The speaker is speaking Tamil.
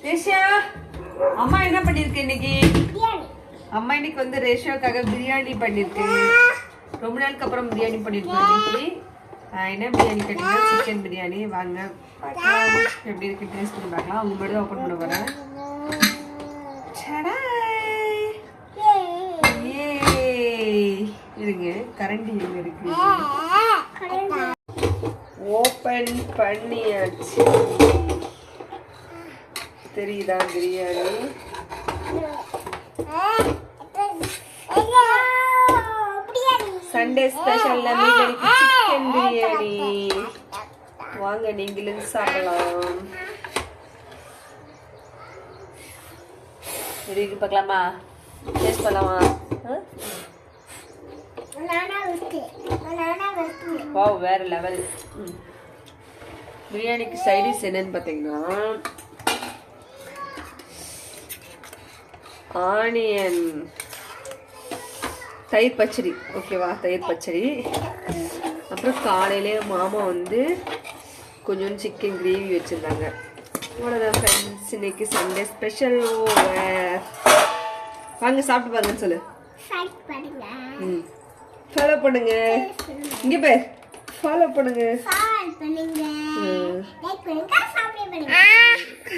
ரேஷா அம்மா என்ன பண்ணிருக்கு இன்னைக்கு? அம்மா இன்னைக்கு வந்து ரேஷாவுக்காக பிரியாணி பண்ணிருக்கு. ரொம்ப நாளுக்கு அப்புறம் பிரியாணி பண்ணிருக்கோம் இன்னைக்கு. என்ன பிரியாணி கேட்டீங்கன்னா சிக்கன் பிரியாணி. வாங்க பார்க்கலாம் எப்படி இருக்கு, டேஸ்ட் பண்ணி பார்க்கலாம். அவங்க மட்டும் ஓப்பன் பண்ண போறேன். இருங்க, கரண்டி எங்க இருக்கு? ஓப்பன் பண்ணியாச்சு. தெரியுதா பிரியாணி? சண்டே ஸ்பெஷல்ல மீனடிக்கு சிக்கன் பிரியாணி. வாங்க நீங்களும் சாப்பிடலாம். இருக்கு பார்க்கலாமா? டேஸ்ட் பண்ணலாமா? வாவ், வேற லெவல். பிரியாணிக்கு சைடிஷ் என்னன்னு பார்த்தீங்கன்னா ஆனியன் தயிர் பச்சடி. ஓகேவா, தயிர் பச்சடி. அப்புறம் காலையிலே மாமா வந்து கொஞ்சம் சிக்கன் கிரேவி வச்சுருந்தாங்க. அவ்வளோதான் ஃப்ரெண்ட்ஸ், இன்னைக்கு சண்டே ஸ்பெஷல். வாங்க சாப்பிட்டு பாருங்கன்னு சொல்லு. ஃபாலோ பண்ணுங்க. இங்கே போய் ஃபாலோ பண்ணுங்க.